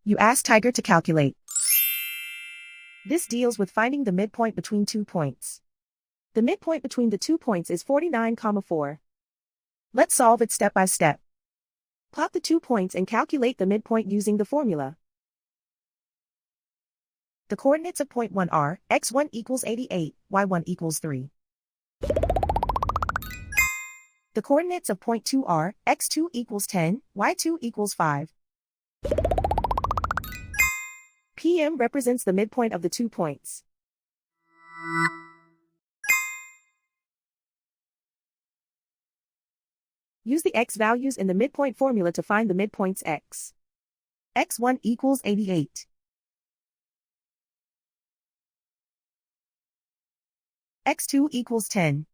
You ask Tiger to calculate. This deals with finding the midpoint between 2 points. The midpoint between the 2 points is 49,4. Let's solve it step by step. Plot the 2 points and calculate the midpoint using the formula. The coordinates of point 1 are x1 equals 88, y1 equals 3. The coordinates of point 2 are x2 equals 10, y2 equals 5. PM represents the midpoint of the 2 points. Use the x values in the midpoint formula to find the midpoints x. x1 equals 88. x2 equals 10.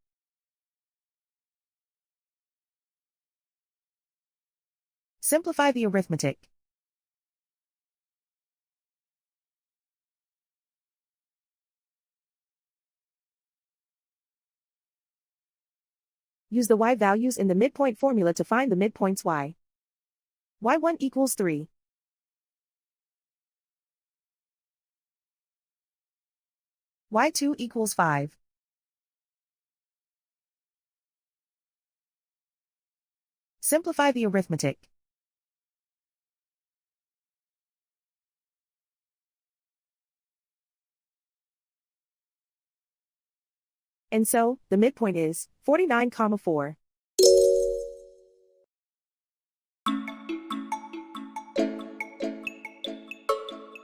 Simplify the arithmetic. Use the y values in the midpoint formula to find the midpoints y. y1 equals 3. y2 equals 5. Simplify the arithmetic. And so, the midpoint is 49,4.